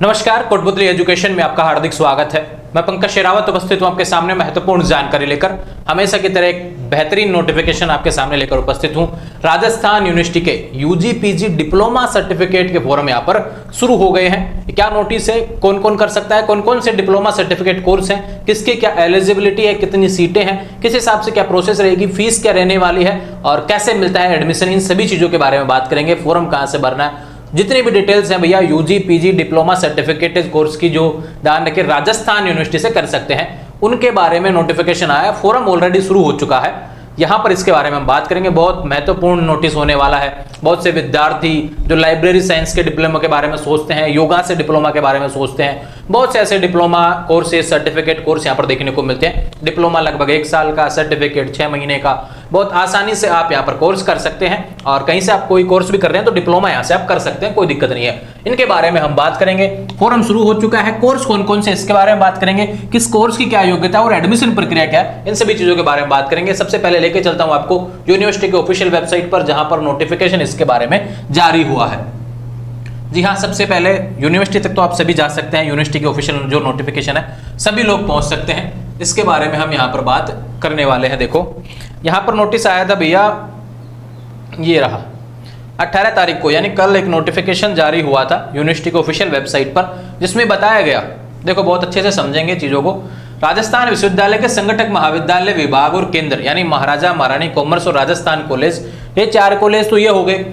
नमस्कार, कोटपुतली एजुकेशन में आपका हार्दिक स्वागत है। मैं पंकज शेरावत उपस्थित हूं आपके सामने महत्वपूर्ण जानकारी लेकर। हमेशा की तरह एक बेहतरीन नोटिफिकेशन आपके सामने लेकर उपस्थित हूं। राजस्थान यूनिवर्सिटी के यूजी पीजी डिप्लोमा सर्टिफिकेट के फॉर्म यहाँ पर शुरू हो गए हैं। क्या नोटिस है, कौन कौन कर सकता है, कौन कौन से डिप्लोमा सर्टिफिकेट कोर्स हैं, किसकी क्या एलिजिबिलिटी है, कितनी सीटें हैं, किस हिसाब से क्या प्रोसेस रहेगी, फीस क्या रहने वाली है और कैसे मिलता है एडमिशन, इन सभी चीजों के बारे में बात करेंगे। फॉर्म कहां से भरना है, जितनी भी डिटेल्स हैं भैया UG PG diploma certificate course की जो ध्यान रखिए राजस्थान यूनिवर्सिटी से कर सकते हैं, उनके बारे में नोटिफिकेशन आया। फोरम ऑलरेडी शुरू हो चुका है। यहां पर इसके बारे में हम बात करेंगे। बहुत महत्वपूर्ण नोटिस होने वाला है। बहुत से विद्यार्थी जो लाइब्रेरी साइंस के डिप्लोमा के बारे में सोचते हैं, योगा से डिप्लोमा के बारे में सोचते हैं, बहुत से ऐसे डिप्लोमा कोर्सेज सर्टिफिकेट कोर्स यहां पर देखने को मिलते हैं। डिप्लोमा लगभग 1 साल का, सर्टिफिकेट 6 महीने का। बहुत आसानी से आप यहां पर कोर्स कर सकते हैं और कहीं से आप कोई कोर्स भी कर रहे हैं तो डिप्लोमा यहां से आप कर सकते हैं, कोई दिक्कत नहीं है। इनके बारे में हम बात करेंगे। फोरम शुरू हो चुका है। कोर्स कौन कौन से, इसके बारे में बात करेंगे। किस कोर्स की क्या योग्यता और एडमिशन प्रक्रिया क्या है, इन सभी चीजों के बारे में बात करेंगे। सबसे पहले लेके चलता हूं आपको यूनिवर्सिटी के ऑफिशियल वेबसाइट पर, जहां पर नोटिफिकेशन इसके बारे में जारी हुआ है। जी हाँ, सबसे पहले यूनिवर्सिटी तक तो आप सभी जा सकते हैं। यूनिवर्सिटी के ऑफिशियल जो नोटिफिकेशन है सभी लोग पहुंच सकते हैं। इसके बारे में हम यहाँ पर बात करने वाले हैं। देखो यहाँ पर नोटिस आया था भैया, ये रहा 18 तारीख को, यानी कल एक नोटिफिकेशन जारी हुआ था यूनिवर्सिटी के ऑफिशियल वेबसाइट पर, जिसमें बताया गया, देखो बहुत अच्छे से समझेंगे चीजों को। राजस्थान विश्वविद्यालय के संगठक महाविद्यालय विभाग और केंद्र, यानी महाराजा महारानी कॉमर्स और राजस्थान कॉलेज, ये 4 कॉलेज तो ये हो गए।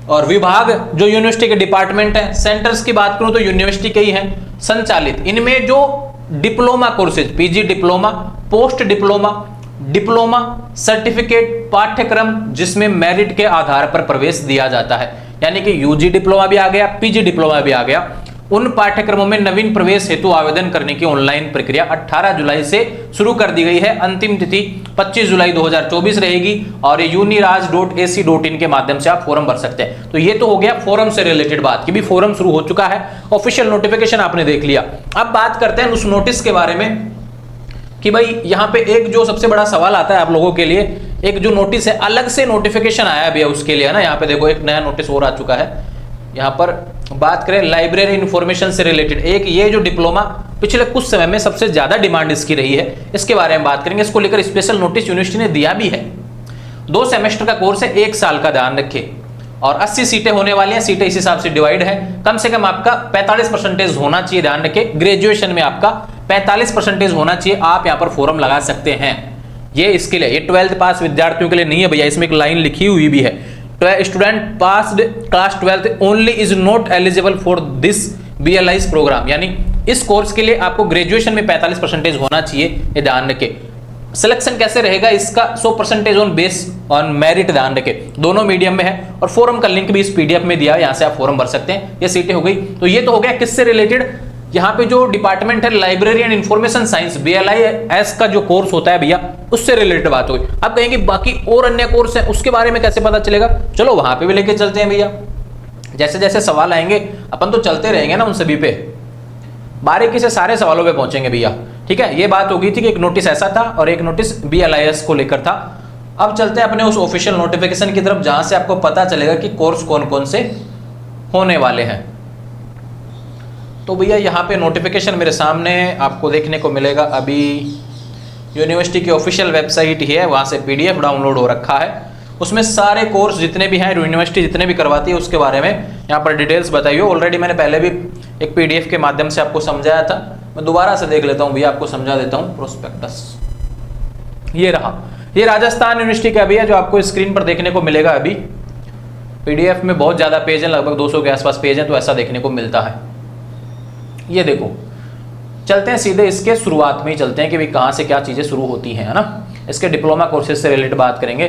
और विभाग जो यूनिवर्सिटी के डिपार्टमेंट है, सेंटर्स की बात करूं तो यूनिवर्सिटी के ही हैं संचालित। इनमें जो diploma courses, PG diploma, post diploma, diploma certificate पाठ्यक्रम जिसमें मेरिट के आधार पर प्रवेश दिया जाता है, यानी कि यूजी डिप्लोमा भी आ गया, पीजी डिप्लोमा भी आ गया, उन पाठ्यक्रमों में नवीन प्रवेश हेतु आवेदन करने की ऑनलाइन प्रक्रिया 18 जुलाई से शुरू कर दी गई है। अंतिम तिथि 25 जुलाई 2024 रहेगी और uniraj.ac.in के माध्यम से आप फॉर्म भर सकते हैं। तो ये तो हो गया फॉर्म से रिलेटेड बात कि भी फॉर्म शुरू हो चुका है, ऑफिशियल नोटिफिकेशन आपने देख लिया। अब बात करते हैं उस नोटिस के बारे में कि भाई यहाँ पे एक जो सबसे बड़ा सवाल आता है आप लोगों के लिए, एक जो नोटिस है, अलग से नोटिफिकेशन आया भी है उसके लिए, है ना। यहाँ पे देखो एक नया नोटिस और आ चुका है। यहाँ पर बात करें लाइब्रेरी इंफॉर्मेशन से रिलेटेड, एक ये जो डिप्लोमा पिछले कुछ समय में सबसे ज्यादा डिमांड इसकी रही है, इसके बारे में बात करेंगे। इसको लेकर स्पेशल नोटिस यूनिवर्सिटी ने दिया भी है। 2 सेमेस्टर का कोर्स है, 1 साल का, ध्यान रखिए, और 80 सीटें होने वाली हैं। सीटें इस हिसाब से डिवाइड है। कम से कम आपका 45% होना चाहिए, ध्यान रखिए। ग्रेजुएशन में आपका 45% होना चाहिए, आप यहाँ पर फॉर्म लगा सकते हैं। ये इसके लिए, ये 12th पास विद्यार्थियों के लिए नहीं है भैया, इसमें एक लाइन लिखी हुई भी है, student passed class 12th only is not eligible for this BLIS programme, यानी इस कोर्स के लिए आपको ग्रेजुएशन में 45% होना चाहिए, ये ध्यान रखें। सिलेक्शन कैसे रहेगा इसका, 100% ऑन बेस ऑन मेरिट, ध्यान रखें। दोनों मीडियम में है और फॉर्म का लिंक भी इस PDF में दिया है, यहां से आप फॉर्म भर सकते हैं। ये सीटें हो गई। तो ये तो हो गया किससे रिलेटेड, यहाँ पे जो डिपार्टमेंट है library and information science, BLIS का जो कोर्स होता है भैया, उससे रिलेटेड बात हुई। अब कहेंगे बाकी और अन्य कोर्स हैं, उसके बारे में कैसे पता चलेगा। चलो वहां पे भी लेके चलते हैं भैया। जैसे जैसे सवाल आएंगे अपन तो चलते रहेंगे ना, उन सभी पे बारीकी से सारे सवालों पे पहुंचेंगे भैया, ठीक है। ये बात हो गई थी कि एक नोटिस ऐसा था और एक नोटिस BLIS को लेकर था। अब चलते हैं अपने उस ऑफिशियल नोटिफिकेशन की तरफ, जहां से आपको पता चलेगा कि कोर्स कौन कौन से होने वाले हैं। तो भैया यहाँ पे नोटिफिकेशन मेरे सामने आपको देखने को मिलेगा। अभी यूनिवर्सिटी की ऑफिशियल वेबसाइट ही है, वहाँ से PDF डाउनलोड हो रखा है। उसमें सारे कोर्स जितने भी हैं, यूनिवर्सिटी जितने भी करवाती है उसके बारे में यहाँ पर डिटेल्स बताई हो। ऑलरेडी मैंने पहले भी एक PDF के माध्यम से आपको समझाया था, मैं दोबारा से देख लेता हूँ भैया, आपको समझा देता हूँ। प्रोस्पेक्टस ये रहा, ये राजस्थान यूनिवर्सिटी का भैया, जो आपको स्क्रीन पर देखने को मिलेगा। अभी PDF में बहुत ज़्यादा पेज हैं, लगभग 200 के आसपास पेज हैं, तो ऐसा देखने को मिलता है। ये देखो, चलते हैं सीधे इसके शुरुआत में ही चलते हैं कि भाई कहाँ से क्या चीज़ें शुरू होती हैं, है ना। इसके डिप्लोमा कोर्सेज से रिलेटेड बात करेंगे।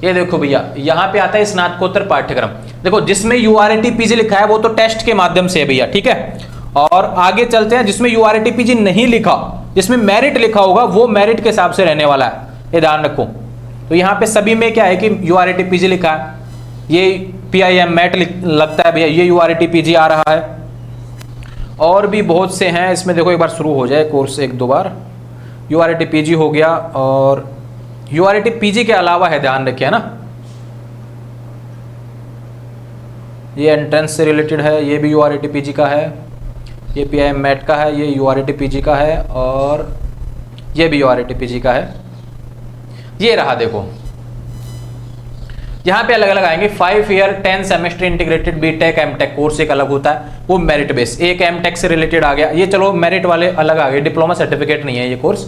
ये देखो भैया, यहाँ पे आता है स्नातकोत्तर पाठ्यक्रम। देखो जिसमें URT PG लिखा है वो तो टेस्ट के माध्यम से है भैया, ठीक है। और आगे चलते हैं, जिसमें URT PG नहीं लिखा, जिसमें मेरिट लिखा होगा, वो मेरिट के हिसाब से रहने वाला है, ये ध्यान रखो। तो यहाँ पे सभी में क्या है कि URT PG लिखा है, ये PIM MET लगता है भैया, ये URT PG आ रहा है। और भी बहुत से हैं इसमें, देखो एक बार शुरू हो जाए कोर्स, 1-2 बार URT PG हो गया। और URT PG के अलावा है, ध्यान रखिए, है ना, ये एंट्रेंस से रिलेटेड है, ये भी URT PG का है। ये PIM मैट का है, ये URET PG का है और ये भी URET PG का है। ये रहा देखो, यहाँ पे अलग अलग आएंगे। 5 year 10 semester integrated BTech MTech course एक अलग होता है, वो मेरिट बेस। एक एमटेक से रिलेटेड आ गया, ये चलो मेरिट वाले अलग आ गए, डिप्लोमा सर्टिफिकेट नहीं है ये कोर्स।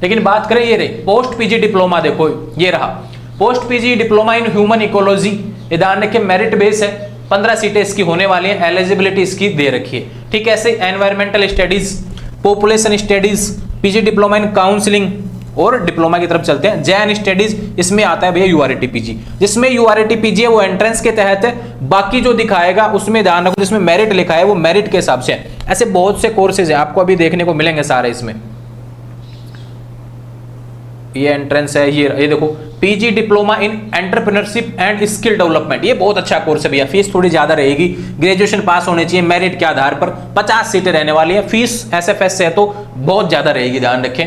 लेकिन बात करें ये रही पोस्ट पीजी डिप्लोमा, देखो ये रहा post PG diploma in human ecology, ये ध्यान रखिए मेरिट बेस है। 15 सीटें इसकी होने वाली हैं, एलिजिबिलिटी इसकी दे रखी है, ठीक है। ऐसे environmental studies, population studies, PG diploma in counselling और डिप्लोमा की तरफ चलते हैं। जैन स्टडीज, इसमें आता है भैया URET PG, जिसमें URET PG है वो एंट्रेंस के तहत है। बाकी जो दिखाएगा उसमें ध्यान रखो, जिसमें मेरिट लिखा है वो मेरिट के हिसाब से है। ऐसे बहुत से कोर्सेज हैं, आपको अभी देखने को मिलेंगे सारे इसमें। ये एंट्रेंस है, ये देखो PG diploma in entrepreneurship and skill development, ये बहुत अच्छा कोर्स है भैया। फीस थोड़ी ज्यादा रहेगी, ग्रेजुएशन पास होने चाहिए मेरिट के आधार पर। 50 सीटें रहने वाली है, फीस SFS से है तो बहुत ज्यादा रहेगी, ध्यान रखें।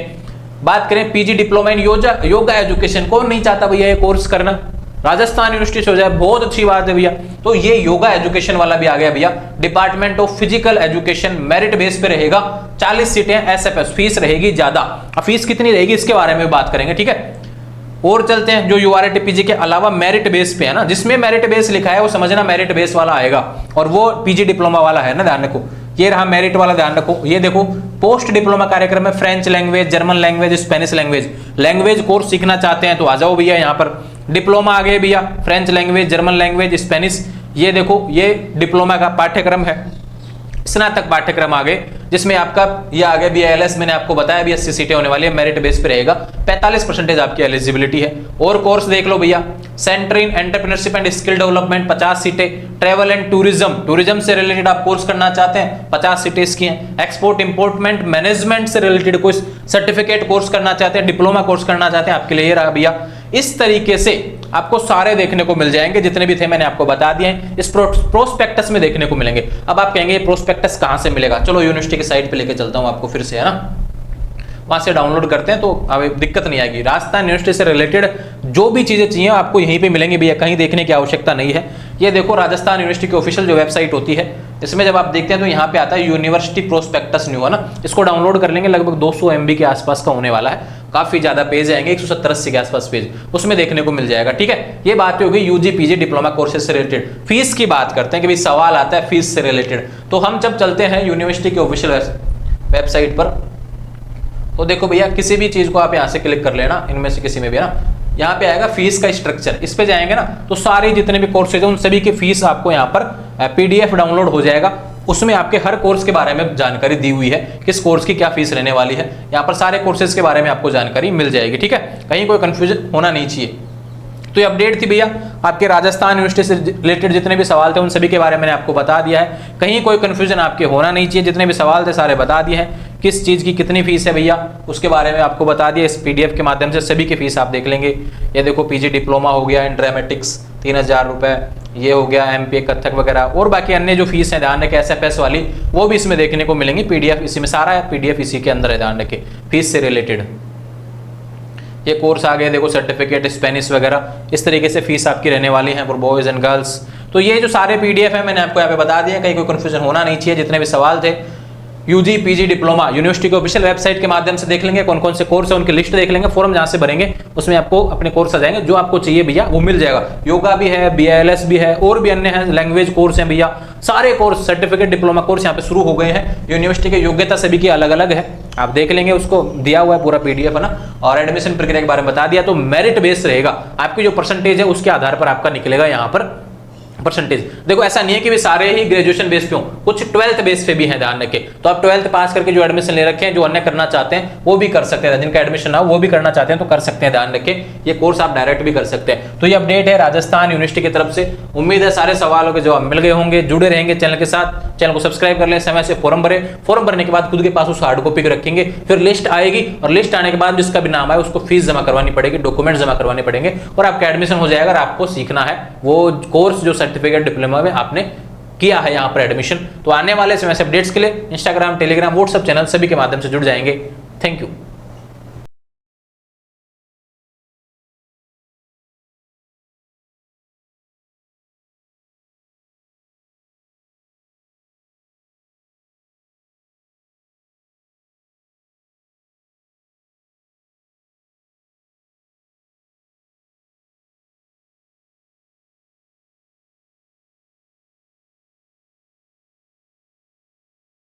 बात करें PG diploma in yoga education, कौन नहीं चाहता भैया ये कोर्स करना, राजस्थान यूनिवर्सिटी से हो जाए बहुत अच्छी बात है भैया। तो ये योगा एजुकेशन वाला भी आ गया भैया, department of physical education, merit base पे रहेगा। 40 सीटें SFS, फीस रहेगी ज्यादा। अब फीस कितनी रहेगी इसके बारे में बात करेंगे, ठीक है। और चलते हैं जो URET PG के अलावा मेरिट बेस पे है ना, जिसमें मेरिट बेस लिखा है वो समझना मेरिट बेस वाला आएगा, और वो पीजी डिप्लोमा वाला है ना, ध्यान रखो। ये रहा मेरिट वाला, ध्यान रखो। ये देखो पोस्ट डिप्लोमा कार्यक्रम में French language, German language, Spanish language course सीखना चाहते हैं तो आ जाओ भैया यहाँ पर। डिप्लोमा आ गए भैया, French language, German language, Spanish. ये देखो ये डिप्लोमा का पाठ्यक्रम है, स्नातक पाठ्यक्रम आ गए, जिसमें आपका ये आ गया BILS, मैंने आपको बताया भी 80 सीटें होने वाली है, मेरिट बेस पे रहेगा। 45% आपकी एलिजिबिलिटी है। और कोर्स देख लो भैया, centre in entrepreneurship and skill development 50 सीटें, ट्रैवल एंड टूरिज्म से रिलेटेड आप कोर्स करना चाहते हैं 50 सीटें इसकी हैं। एक्सपोर्ट इंपोर्टमेंट मैनेजमेंट से रिलेटेड कोई सर्टिफिकेट कोर्स करना चाहते हैं, डिप्लोमा कोर्स करना चाहते हैं, आपके लिए ये रहा भैया। इस तरीके से आपको सारे देखने को मिल जाएंगे, जितने भी थे मैंने आपको बता दिए हैं, इस प्रोस्पेक्टस में देखने को मिलेंगे। अब आप कहेंगे प्रोस्पेक्टस कहां से मिलेगा, चलो यूनिवर्सिटी की साइट पे लेके चलता हूं आपको फिर से, है ना। वहां से डाउनलोड करते हैं तो अब दिक्कत नहीं आएगी। राजस्थान यूनिवर्सिटी से रिलेटेड जो भी चीजें चाहिए आपको यहीं पे मिलेंगी भैया, कहीं देखने की आवश्यकता नहीं है। ये देखो राजस्थान यूनिवर्सिटी की ऑफिशियल जो वेबसाइट होती है, इसमें जब आप देखते हैं तो यहाँ पे आता है यूनिवर्सिटी प्रोस्पेक्टस न्यू, है ना। इसको डाउनलोड कर लेंगे, लगभग 200 MB के आसपास का होने वाला है, काफी ज्यादा पेज आएंगे, 170-80 के आसपास पेज, उसमें देखने को मिल जाएगा, ठीक है। ये बात होगी UG PG डिप्लोमा कोर्सेज से रिलेटेड। फीस की बात करते हैं कि भाई सवाल आता है फीस से रिलेटेड, तो हम जब चलते हैं यूनिवर्सिटी के ऑफिशियल वेबसाइट पर, तो देखो भैया किसी भी चीज को आप यहाँ से क्लिक कर लेना, इनमें से किसी में भी ना, यहाँ पे आएगा फीस का स्ट्रक्चर, इस पे जाएंगे ना तो सारे जितने भी कोर्सेज हैं उन सभी की फीस आपको यहाँ पर PDF डाउनलोड हो जाएगा। उसमें आपके हर कोर्स के बारे में जानकारी दी हुई है, किस कोर्स की क्या फीस रहने वाली है, यहाँ पर सारे कोर्सेज के बारे में आपको जानकारी मिल जाएगी, ठीक है। कहीं कोई कंफ्यूजन होना नहीं चाहिए। तो ये अपडेट थी भैया आपके राजस्थान यूनिवर्सिटी से रिलेटेड जितने भी सवाल थे उन सभी के बारे में मैंने आपको बता दिया है, कहीं कोई कंफ्यूजन आपके होना नहीं चाहिए। जितने भी सवाल थे सारे बता दिए हैं, किस चीज़ की कितनी फीस है भैया उसके बारे में आपको बता दिया। इस PDF के माध्यम से सभी की फीस आप देख लेंगे। ये देखो PG डिप्लोमा हो गया इन ड्रामेटिक्स 3000 रुपये, ये हो गया MPA कथक वगैरह, और बाकी अन्य जो फीस है ध्यान रखें SFS वाली वो भी इसमें देखने को मिलेंगी। PDF इसी में सारा है, PDF इसी के अंदर है, ध्यान रखें फीस से रिलेटेड। ये कोर्स आ गए देखो सर्टिफिकेट स्पेनिश वगैरह, इस तरीके से फीस आपकी रहने वाली है फॉर बॉयज एंड गर्ल्स। तो ये जो सारे PDF है मैंने आपको यहाँ पे बता दिया, कहीं कोई कंफ्यूजन होना नहीं चाहिए। जितने भी सवाल थे UG PG डिप्लोमा यूनिवर्सिटी के ऑफिशियल वेबसाइट के माध्यम से देख लेंगे, कौन कौन से कोर्स है उनकी लिस्ट देख लेंगे, फॉर्म जहां से भरेंगे उसमें आपको अपने कोर्स आ जाएंगे, जो आपको चाहिए भैया वो मिल जाएगा। योगा भी है, BILS भी है, और भी अन्य है, लैंग्वेज कोर्स हैं भैया, सारे कोर्स सर्टिफिकेट डिप्लोमा कोर्स यहाँ पे शुरू हो गए हैं। यूनिवर्सिटी की योग्यता सभी की अलग अलग है, आप देख लेंगे, उसको दिया हुआ है पूरा PDF है ना। और एडमिशन प्रक्रिया के बारे में बता दिया। तो मेरिट बेस रहेगा, आपकी जो परसेंटेज है उसके आधार पर आपका निकलेगा यहाँ पर परसेंटेज। देखो ऐसा नहीं है कि वे सारे ही ग्रेजुएशन बेस पे हो, कुछ 12th बेस पे भी हैं, ध्यान रखें। तो आप 12th पास करके जो एडमिशन ले रखे हैं, जो अन्य करना चाहते हैं वो भी कर सकते हैं, जिनका एडमिशन ना वो भी करना चाहते हैं तो कर सकते हैं, ध्यान रखें। ये कोर्स आप डायरेक्ट भी कर सकते हैं। तो ये अपडेट है राजस्थान यूनिवर्सिटी की तरफ से। उम्मीद है सारे सवालों के जवाब मिल गए होंगे। जुड़े रहेंगे चैनल के साथ, चैनल को सब्सक्राइब कर लें, समय से फॉर्म भरे, फॉर्म भरने के बाद खुद के पास उस हार्ड कॉपी को रखेंगे, फिर लिस्ट आएगी और लिस्ट आने के बाद जिसका भी नाम आए उसको फीस जमा करवानी पड़ेगी, डॉक्यूमेंट जमा करवाने पड़ेंगे और आपका एडमिशन हो जाएगा। अगर आपको सीखना है वो कोर्स जो सर्टिफिकेट डिप्लोमा आपने किया है यहाँ पर एडमिशन। तो आने वाले समय से अपडेट्स के लिए इंस्टाग्राम, टेलीग्राम, व्हाट्सएप चैनल सभी के माध्यम से जुड़ जाएंगे। Thank you.